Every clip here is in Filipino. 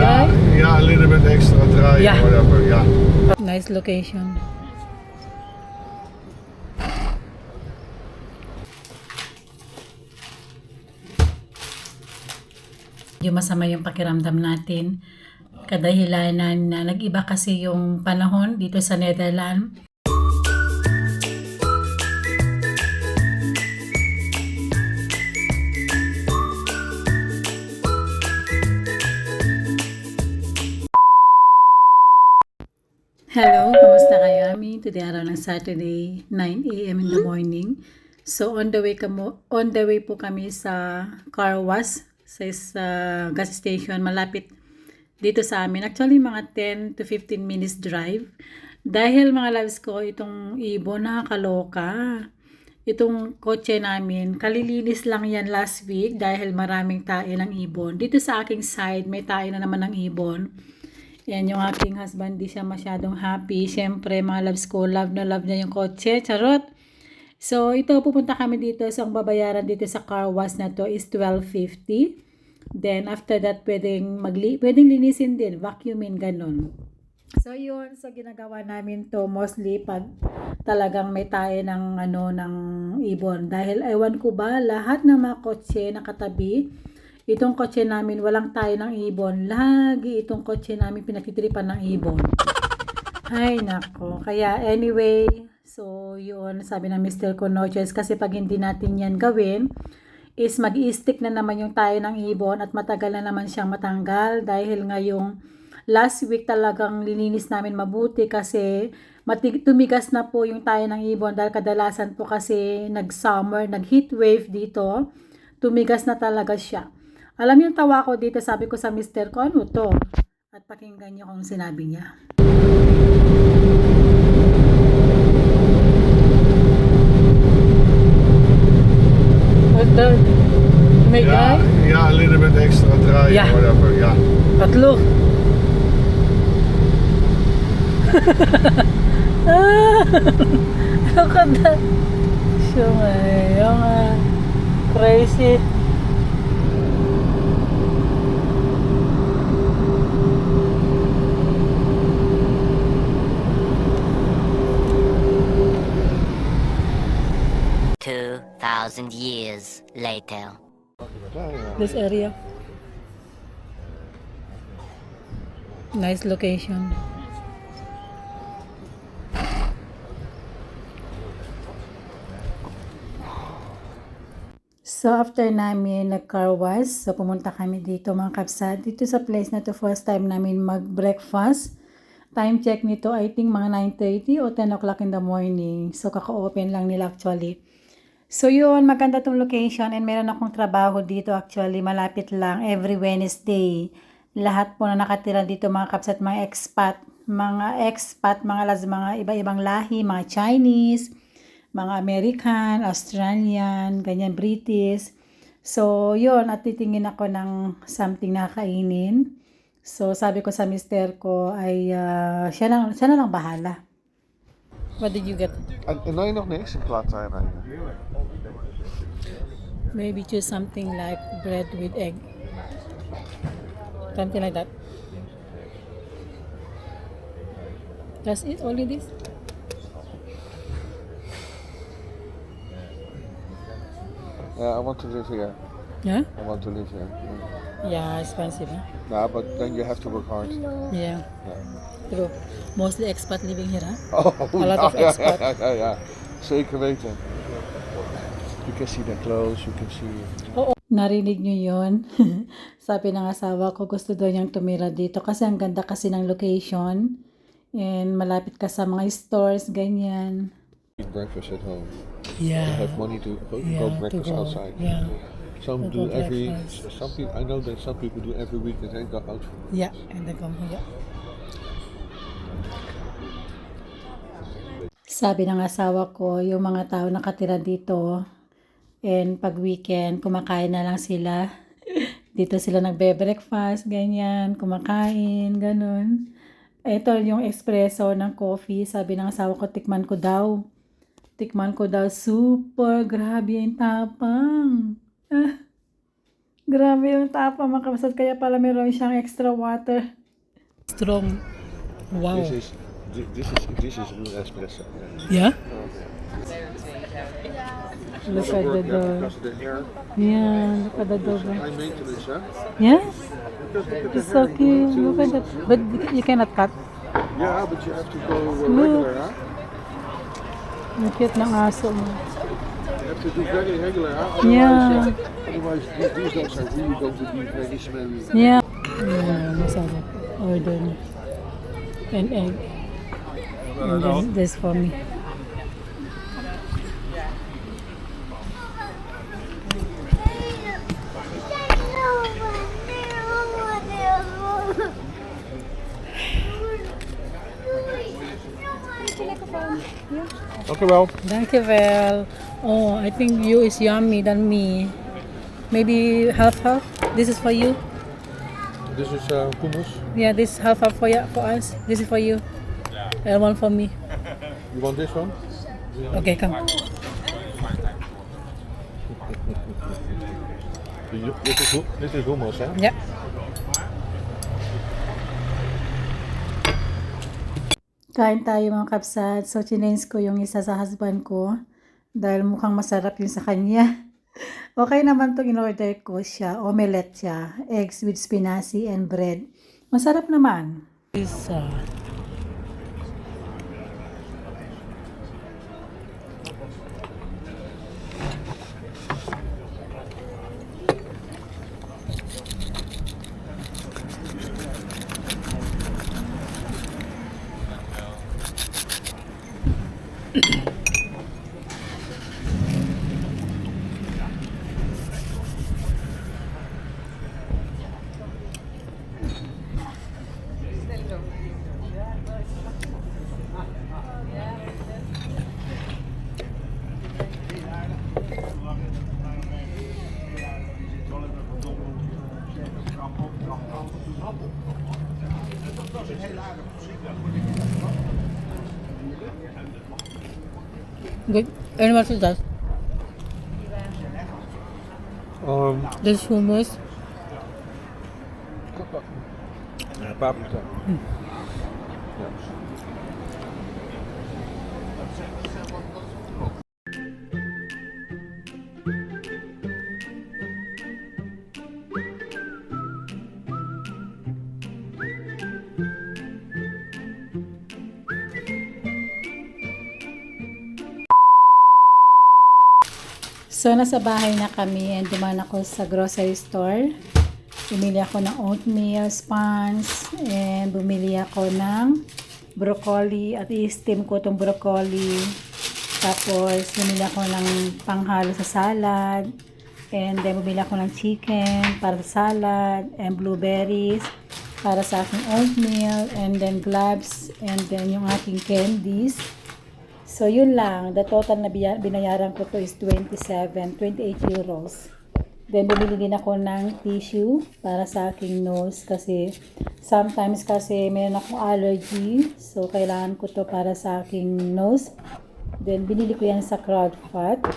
guy? Yeah, a little bit extra dry Yeah. or whatever, yeah. Nice location. Yung masama yung pakiramdam natin. Kadahilanan na nag-iba kasi yung panahon dito sa Netherlands. Hello, kamusta kayo? Today araw ng Saturday, 9 a.m. in the morning. So on the way po kami sa car wash sa gas station malapit dito sa amin. Actually mga 10 to 15 minutes drive. Dahil mga loves ko, itong ibon nakakaloka. Itong kotse namin, kalilinis lang yan last week dahil maraming tae ng ibon. Dito sa aking side, may tae na naman ng ibon. Yan yung aking husband, di siya masyadong happy. Siyempre, mga loves ko, love na love niya yung kotse. Charot! So, ito, pupunta kami dito. So, ang babayaran dito sa car wash na to is 12.50. Then, after that, pwedeng linisin din, vacuumin, ganun. So, yun. So, ginagawa namin to mostly pag talagang may tayo ng ibon. Dahil, ewan ko ba, lahat ng mga kotse nakatabi, itong kotse namin, walang tayo ng ibon. Lagi itong kotse namin pinagtitripan ng ibon. Ay, nako. Kaya, anyway, so, yun, sabi ng Mr. ko, no choice. Kasi pag hindi natin yan gawin, is mag-i-stick na naman yung tayo ng ibon at matagal na naman siyang matanggal. Dahil ngayong last week talagang lininis namin mabuti kasi tumigas na po yung tayo ng ibon. Dahil kadalasan po kasi nag-summer, nag-heat wave dito. Tumigas na talaga siya. Alam yung tawa ko dito, sabi ko sa mister ko, ano to? At pakinggan niyo kung sinabi niya. What's that? May Yeah, guy? yeah, a little bit extra dry Yeah. or whatever, yeah. But look. Look at that. Yung crazy. Years later. This area. Nice location. So after namin nag-car wash, so pumunta kami dito mga kapsat. Dito sa place na to, first time namin mag-breakfast. Time check nito, I think mga 9:30 o 10 o'clock in the morning. So kaka-open lang nila actually. So yun, maganda tong location and meron akong trabaho dito actually, malapit lang every Wednesday. Lahat po na nakatira dito mga kapsat, mga expat, mga iba-ibang lahi, mga Chinese, mga American, Australian, ganyan, British. So yun, at titingin ako ng something na kainin. So sabi ko sa mister ko ay siya na lang bahala. What did you get? Nee, nog niks. Ik laat hij rijden. Maybe choose something like bread with egg. Something like that. That's it? Only this? Yeah, I want to live here. Yeah? I want to live here. Yeah, expensive, huh? Nah, but then you have to work hard. Yeah, true. Mostly expat living here, huh? Oh, A lot of expat. Ja. Zeker weten. You can see their clothes, you can see... Narinig nyo yun? Sabi ng asawa ko, gusto daw niyang tumira dito kasi ang ganda kasi ng location and malapit ka sa mga stores, ganyan. Eat breakfast at home. Yeah. You have money to go breakfast outside. Yeah. Some To do go every... breakfast. Some people, I know that some people do every week and then go out for... Yeah, and then come here. Sabi ng asawa ko, yung mga tao nakatira dito, and pag weekend, kumakain na lang sila. Dito sila nagbe-breakfast, ganyan, kumakain, ganun. Ito yung espresso ng coffee, sabi ng asawa ko, tikman ko daw. Tikman ko daw, super, grabe yung tapang. Grabe yung tapa mga kapsat. Kaya pala meron siyang extra water. Strong. Wow. This is real espresso. Yeah? Look at the dog. Because of the air, Yeah, look at the dog. high maintenance, huh? Yeah? Because look at It's the so hair. cute. Look at that. But you cannot cut. Yeah, but you have to go Look. regular, huh? Ang cute ng aso mo. You have to do very regular, huh? Yeah. Otherwise these dogs are really going to be very smelly. Yeah. Yeah, masarap. Order na. An egg. And then this for me. Okay, well. Thank you, Vel. Oh, I think you is yummy than me. Maybe half. This is for you. This is hummus. Yeah, this half for you, for us. This is for you. And one for me. You want this one? Okay, come. This is hummus, huh? Yeah. Kain tayo mga kapsat. So, chinense ko yung isa sa husband ko. Dahil mukhang masarap yung sa kanya. Okay naman itong in-order ko siya. Omelette siya. Eggs with spinacy and bread. Masarap naman. Isa. Good. And what is that? This hummus. Paprika. So, nasa bahay na kami and dumaan ako sa grocery store. Bumili ako ng oatmeal sponge and bumili ako ng broccoli at i-steam ko itong broccoli. Tapos, bumili ako ng panghalo sa salad and then bumili ako ng chicken para sa salad and blueberries para sa aking oatmeal and then gloves and then yung aking candies. So, yun lang. The total na binayaran ko to is 28 euros. Then, bumili din ako ng tissue para sa aking nose kasi sometimes kasi meron akong allergy. So, kailangan ko to para sa aking nose. Then, binili ko yan sa Crowdfat.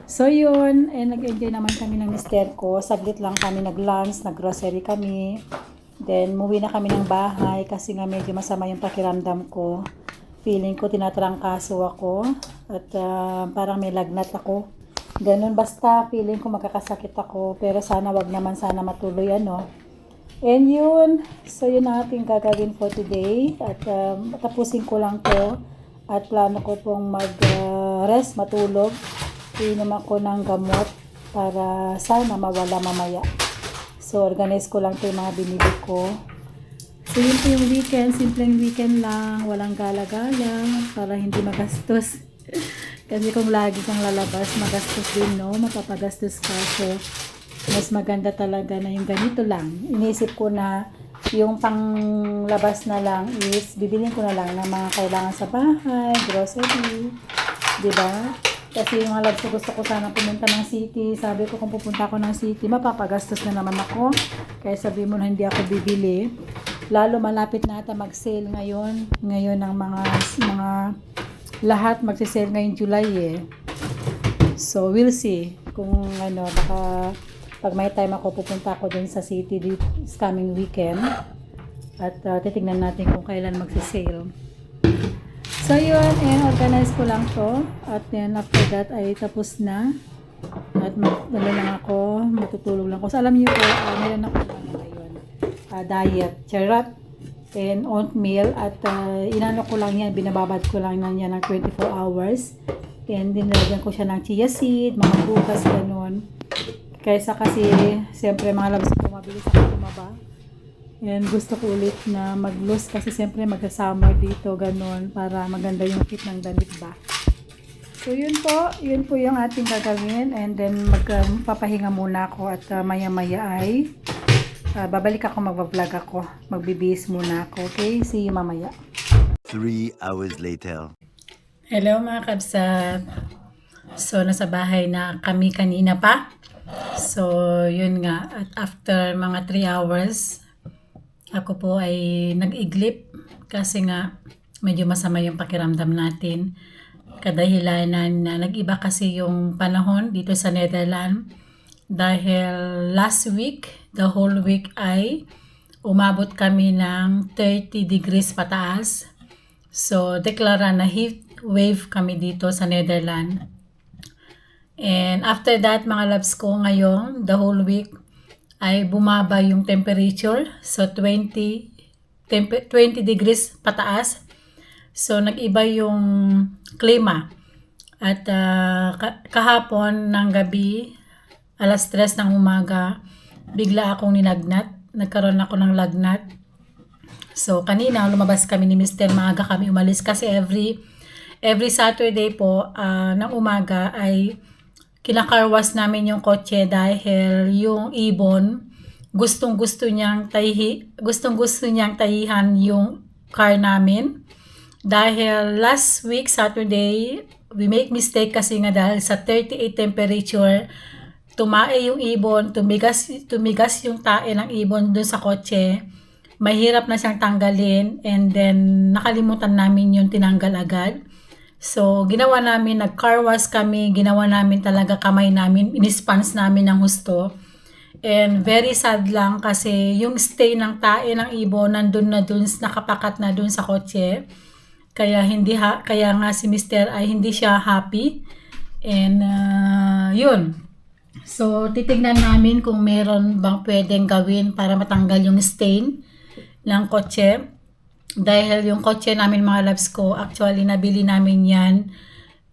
So, yun. And nag-enjoy naman kami ng mister ko. Saglit lang kami nag-lunch, nag-grocery kami. Then, muwi na kami ng bahay kasi nga medyo masama yung pakiramdam ko. Feeling ko tinatrangkaso ako at parang may lagnat ako. Ganun basta feeling ko magkakasakit ako pero sana wag naman, sana matuloy ano. And yun, so yun ang ating gagawin for today at tapusin ko lang to at plano ko pong mag-rest, matulog. Inom ako ng gamot para sana mawala mamaya. So organize ko lang to yung mga binili ko. So yun po yung weekend, simpleng weekend lang, walang gala-gala para hindi magastos. Kasi kung lagi kang lalabas, magastos din, no? Mapapagastos ka. So, mas maganda talaga na yung ganito lang. Inisip ko na yung panglabas na lang is, bibilin ko na lang ng mga kailangan sa bahay, grocery, diba? Kasi yung mga loves ko, gusto ko sana pumunta ng city. Sabi ko kung pupunta ako ng city, mapapagastos na naman ako. Kaya sabi mo na hindi ako bibili. Lalo malapit na ata mag-sale ngayon. Ngayon ang mga lahat magse-sale ngayong July eh. So we'll see kung ano, baka pag may time ako, pupunta ako dun sa city this coming weekend. At titignan natin kung kailan magsisale. So yun, and organize ko lang to. At then after that ay tapos na. At lang ako, matutulog lang ako. So alam niyo po, meron ako ngayon. Diet, charot, and oatmeal. At inano ko lang yan, binababad ko lang yan ng 24 hours. And dinilagyan ko siya ng chia seed, mga bukas, ganun. Kaysa kasi, siyempre mga labas ko, mabilis ako tumaba. And gusto ko ulit na mag-lose kasi siyempre mag-summer dito, ganun, para maganda yung fit ng damit ba. So yun po yung ating gagawin, and then magpapahinga muna ako at maya-maya ay babalik ako, mag-vlog ako, magbibihis muna ako, okay? See you mamaya. 3 hours later. Hello mga kabsat. So nasa bahay na kami kanina pa. So yun nga, at after mga 3 hours, ako po ay nag-iglip kasi nga medyo masama yung pakiramdam natin. Kadahilanan na nag-iba kasi yung panahon dito sa Netherlands dahil last week, the whole week ay umabot kami ng 30 degrees pataas. So deklara na heat wave kami dito sa Netherlands. And after that mga loves ko ngayon, the whole week ay bumaba yung temperature. So 20 degrees pataas. So nag-iba yung klima. At kahapon ng gabi, alas 3 ng umaga, bigla akong ninagnat. Nagkaroon ako ng lagnat. So kanina lumabas kami ni Mr. Maaga kami umalis kasi every Saturday po ng umaga ay kinakarwas namin yung kotse dahil yung ibon gustong-gusto niyang tahihan yung car namin. Dahil last week Saturday, we make mistake kasi nga dahil sa 38 temperature, tumae yung ibon, tumigas yung tae ng ibon dun sa kotse. Mahirap na siyang tanggalin, and then nakalimutan namin yung tinanggal agad. So, ginawa namin, nag-car wash kami, ginawa namin talaga kamay namin, inispans namin ng husto. And very sad lang kasi yung stay ng tae ng ibon nandun na dun, nakapakat na dun sa kotse. Kaya nga si Mr. ay hindi siya happy. And yun. So, titignan namin kung meron bang pwedeng gawin para matanggal yung stain ng kotse. Dahil yung kotse namin mga loves ko, actually nabili namin yan.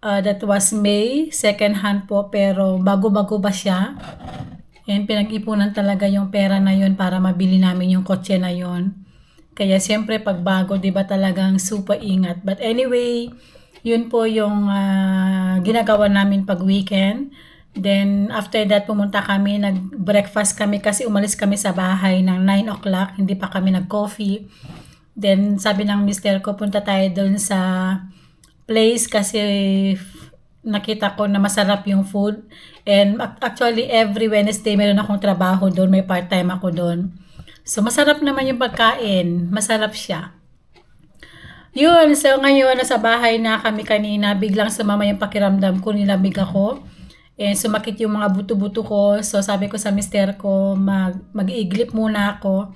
That was May, second hand po, pero bago-bago ba siya. And pinag-ipunan talaga yung pera na yun para mabili namin yung kotse na yun. Kaya siyempre pag bago, di ba talagang super ingat. But anyway, yun po yung ginagawa namin pag weekend. Then after that pumunta kami, nag-breakfast kami kasi umalis kami sa bahay ng 9 o'clock, hindi pa kami nag-coffee. Then sabi ng mister ko, punta tayo doon sa place kasi nakita ko na masarap yung food. And actually every Wednesday meron akong trabaho doon, may part-time ako doon. So masarap naman yung pagkain, masarap siya. Yun, so ngayon nasa bahay na kami kanina, biglang sumama yung pakiramdam ko, nilamig ako. And sumakit yung mga buto-buto ko. So sabi ko sa mister ko, mag-iglip muna ako.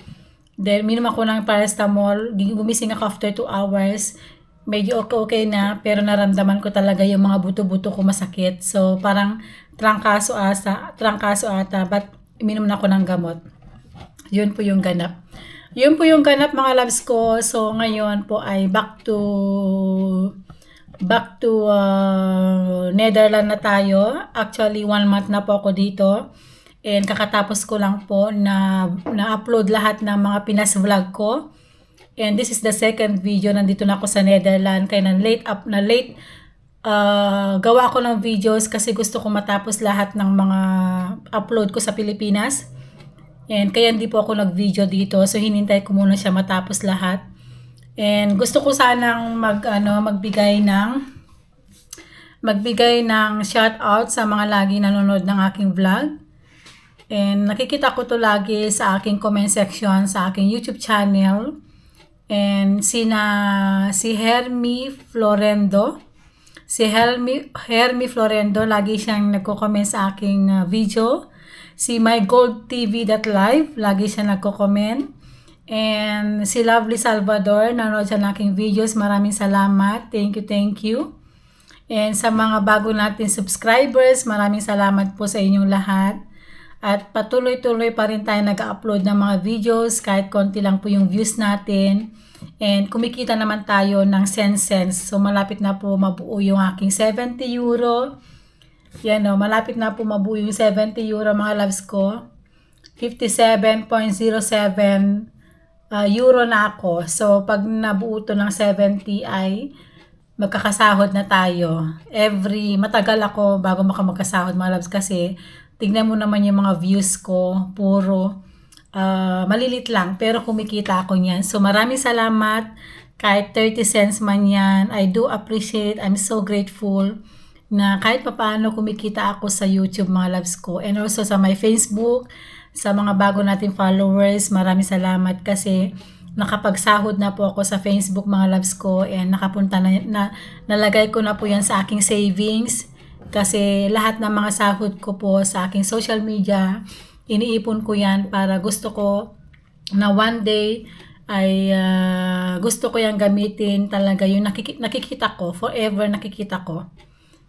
Then minom ako ng paracetamol, gumising ako after 2 hours. Medyo okay na, pero naramdaman ko talaga yung mga buto-buto ko masakit. So parang trangkaso ata, but minom na ako ng gamot. Yun po yung ganap. Yun po yung ganap mga loves ko. So ngayon po ay back to Netherlands na tayo. Actually 1 month na po ako dito. And kakatapos ko lang po na-upload lahat ng mga Pinas vlog ko. And this is the second video. Nandito na ako sa Netherlands. Kaya na-late gawa ako ng videos kasi gusto ko matapos lahat ng mga upload ko sa Pilipinas. And kaya hindi po ako nag-video dito. So hinintay ko muna siya matapos lahat. And gusto ko sanang magbigay ng shout out sa mga lagi nanonood ng aking vlog. And nakikita ko to lagi sa aking comment section sa aking YouTube channel. And si Hermie Florendo, Si Hermi Florendo, lagi siyang nagko-comment sa aking video. Si mygoldtv.live, lagi siya nagko-comment. And si Lovely Salvador, nanood siya ng aking videos. Maraming salamat. Thank you. And sa mga bago natin subscribers, maraming salamat po sa inyong lahat. At patuloy-tuloy pa rin tayo nag-upload ng mga videos kahit konti lang po yung views natin. And kumikita naman tayo ng cents. So malapit na po mabuo yung aking 70 euro. Yan o, malapit na po mabuo yung 70 euro mga loves ko. 57.07 euro na ako. So pag nabuo to ng 70 ay magkakasahod na tayo. Matagal ako bago makasahod mga loves kasi tignan mo naman yung mga views ko, puro malilit lang pero kumikita ako niyan. So maraming salamat kahit 30 cents man yan. I do appreciate, I'm so grateful na kahit papaano kumikita ako sa YouTube mga loves ko. And also sa my Facebook, sa mga bago nating followers, maraming salamat kasi nakapagsahod na po ako sa Facebook mga loves ko and nakapunta nalagay ko na po yan sa aking savings kasi lahat ng mga sahod ko po sa aking social media iniipon ko yan para gusto ko na one day ay gusto ko yan gamitin talaga yung nakikita ko, forever nakikita ko.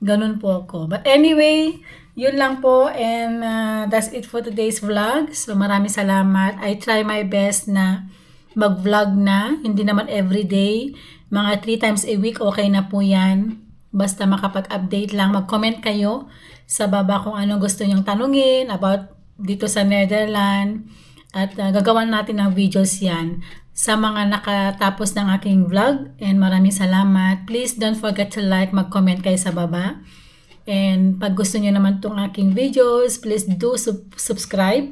Ganun po ako. But anyway, yun lang po and that's it for today's vlog. So maraming salamat. I try my best na mag-vlog na, hindi naman everyday. Mga 3 times a week okay na po yan. Basta makapag-update lang. Mag-comment kayo sa baba kung anong gusto nyong tanungin about dito sa Netherlands at gagawan natin ng videos yan sa mga nakatapos ng aking vlog and maraming salamat. Please don't forget to like, mag-comment kayo sa baba and pag gusto nyo naman tong aking videos, please do subscribe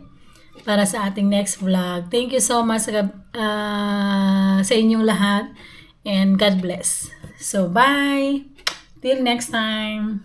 para sa ating next vlog. Thank you so much sa inyong lahat and God bless. So bye! Till next time!